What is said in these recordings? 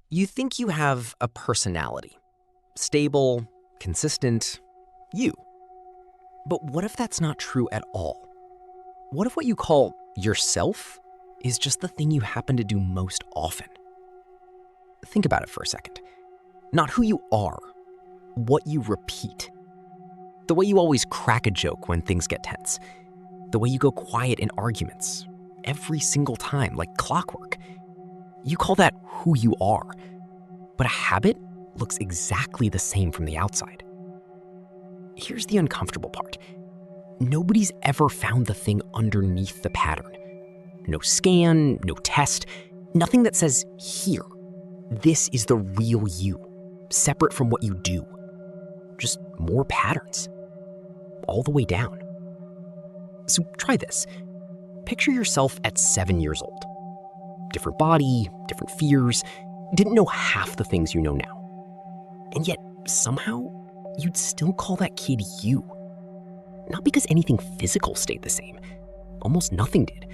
You think you have a personality. Stable, consistent, you. But what if that's not true at all? What if what you call yourself is just the thing you happen to do most often? Think about it for a second. Not who you are, what you repeat. The way you always crack a joke when things get tense. The way you go quiet in arguments, every single time, like clockwork. You call that who you are. But a habit looks exactly the same from the outside. Here's the uncomfortable part. Nobody's ever found the thing underneath the pattern. No scan, no test, nothing that says, here, this is the real you, separate from what you do. Just more patterns, all the way down. So try this. Picture yourself at 7 years old. Different body, different fears, didn't know half the things you know now. And yet, somehow, you'd still call that kid you. Not because anything physical stayed the same, almost nothing did,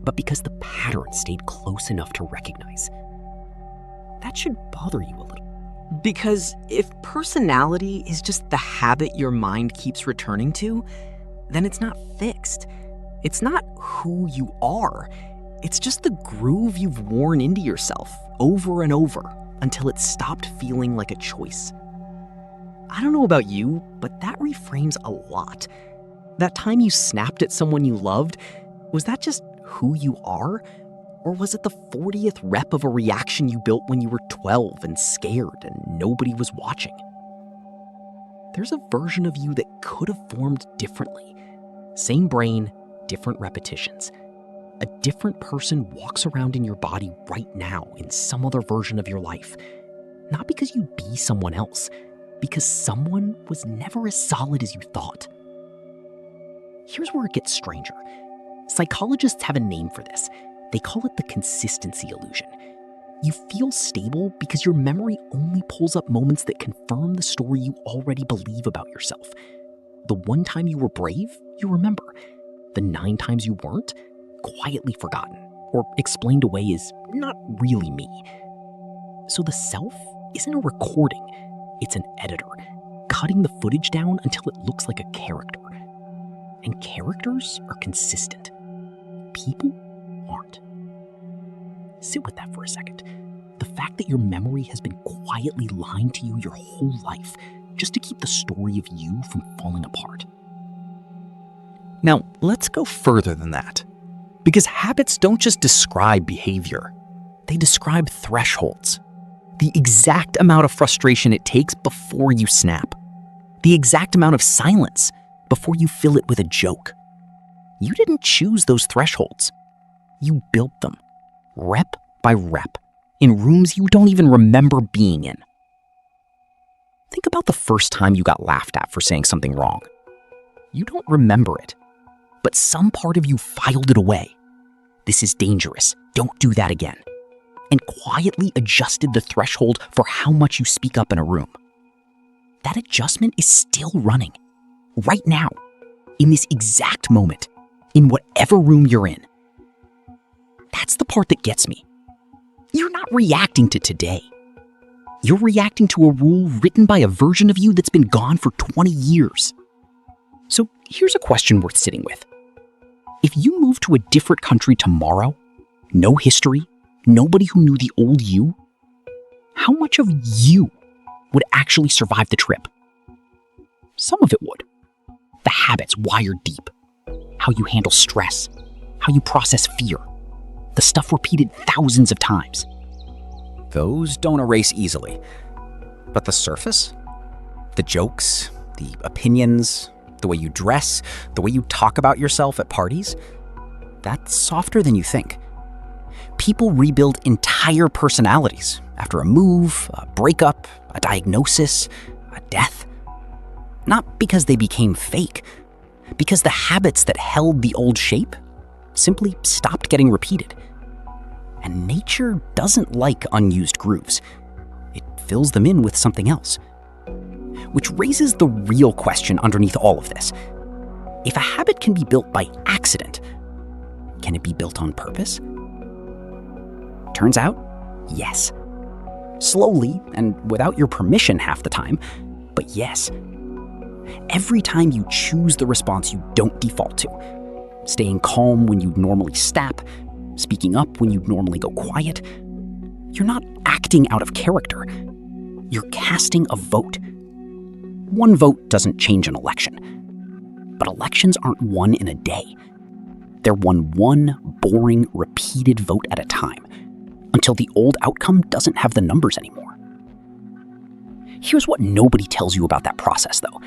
but because the pattern stayed close enough to recognize. That should bother you a little. Because if personality is just the habit your mind keeps returning to, then it's not fixed. It's not who you are. It's just the groove you've worn into yourself over and over until it stopped feeling like a choice. I don't know about you, but that reframes a lot. That time you snapped at someone you loved, was that just who you are? Or was it the 40th rep of a reaction you built when you were 12 and scared and nobody was watching? There's a version of you that could have formed differently. Same brain, different repetitions. A different person walks around in your body right now in some other version of your life. Not because you'd be someone else, because someone was never as solid as you thought. Here's where it gets stranger. Psychologists have a name for this. They call it the consistency illusion. You feel stable because your memory only pulls up moments that confirm the story you already believe about yourself. The one time you were brave, you remember. The 9 times you weren't, quietly forgotten, or explained away as not really me. So the self isn't a recording, it's an editor, cutting the footage down until it looks like a character. And characters are consistent. People aren't. Sit with that for a second. The fact that your memory has been quietly lying to you your whole life just to keep the story of you from falling apart. Now, let's go further than that. Because habits don't just describe behavior. They describe thresholds. The exact amount of frustration it takes before you snap. The exact amount of silence before you fill it with a joke. You didn't choose those thresholds. You built them, rep by rep, in rooms you don't even remember being in. Think about the first time you got laughed at for saying something wrong. You don't remember it, but some part of you filed it away. This is dangerous. Don't do that again. And quietly adjusted the threshold for how much you speak up in a room. That adjustment is still running. Right now. In this exact moment. In whatever room you're in. That's the part that gets me. You're not reacting to today. You're reacting to a rule written by a version of you that's been gone for 20 years. So here's a question worth sitting with. If you moved to a different country tomorrow, no history, nobody who knew the old you, how much of you would actually survive the trip? Some of it would. The habits wired deep. How you handle stress. How you process fear. The stuff repeated thousands of times. Those don't erase easily. But the surface? The jokes, the opinions, the way you dress, the way you talk about yourself at parties, that's softer than you think. People rebuild entire personalities after a move, a breakup, a diagnosis, a death. Not because they became fake, because the habits that held the old shape simply stopped getting repeated. And nature doesn't like unused grooves. It fills them in with something else. Which raises the real question underneath all of this. If a habit can be built by accident, can it be built on purpose? Turns out, yes. Slowly and without your permission half the time, but yes. Every time you choose the response you don't default to, staying calm when you'd normally snap, speaking up when you'd normally go quiet, you're not acting out of character. You're casting a vote. One vote doesn't change an election, but elections aren't won in a day. They're won one boring, repeated vote at a time, until the old outcome doesn't have the numbers anymore. Here's what nobody tells you about that process, though.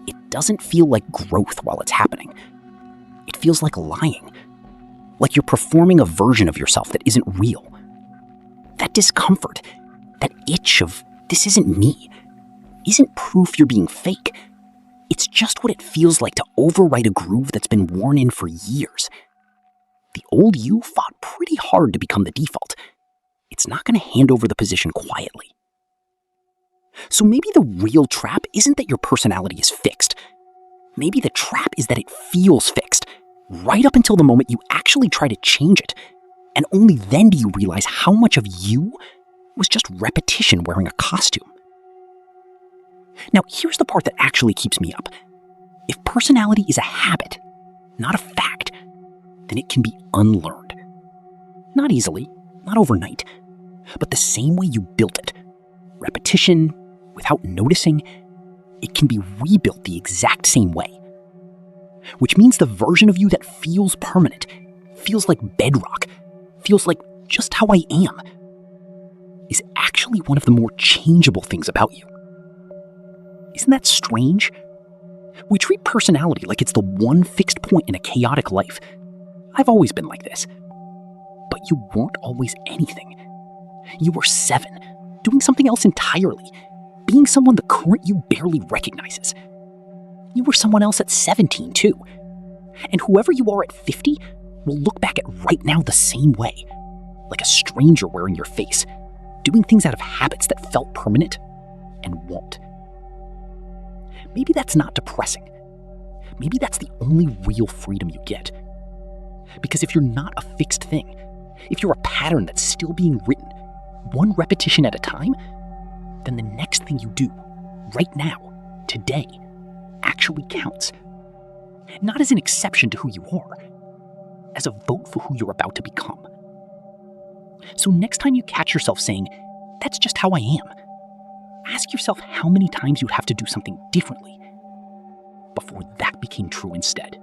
It doesn't feel like growth while it's happening. It feels like lying. Like you're performing a version of yourself that isn't real. That discomfort, that itch of, this isn't me, isn't proof you're being fake. It's just what it feels like to overwrite a groove that's been worn in for years. The old you fought pretty hard to become the default. It's not going to hand over the position quietly. So maybe the real trap isn't that your personality is fixed. Maybe the trap is that it feels fixed, right up until the moment you actually try to change it. And only then do you realize how much of you was just repetition wearing a costume. Now, here's the part that actually keeps me up. If personality is a habit, not a fact, then it can be unlearned. Not easily, not overnight, but the same way you built it. Repetition, without noticing, it can be rebuilt the exact same way. Which means the version of you that feels permanent, feels like bedrock, feels like just how I am, is actually one of the more changeable things about you. Isn't that strange? We treat personality like it's the one fixed point in a chaotic life. I've always been like this. But you weren't always anything. You were 7, doing something else entirely, being someone the current you barely recognizes. You were someone else at 17, too. And whoever you are at 50 will look back at right now the same way, like a stranger wearing your face, doing things out of habits that felt permanent and won't. Maybe that's not depressing. Maybe that's the only real freedom you get. Because if you're not a fixed thing, if you're a pattern that's still being written, one repetition at a time, then the next thing you do, right now, today, actually counts. Not as an exception to who you are, as a vote for who you're about to become. So next time you catch yourself saying, "That's just how I am," ask yourself how many times you'd have to do something differently before that became true instead.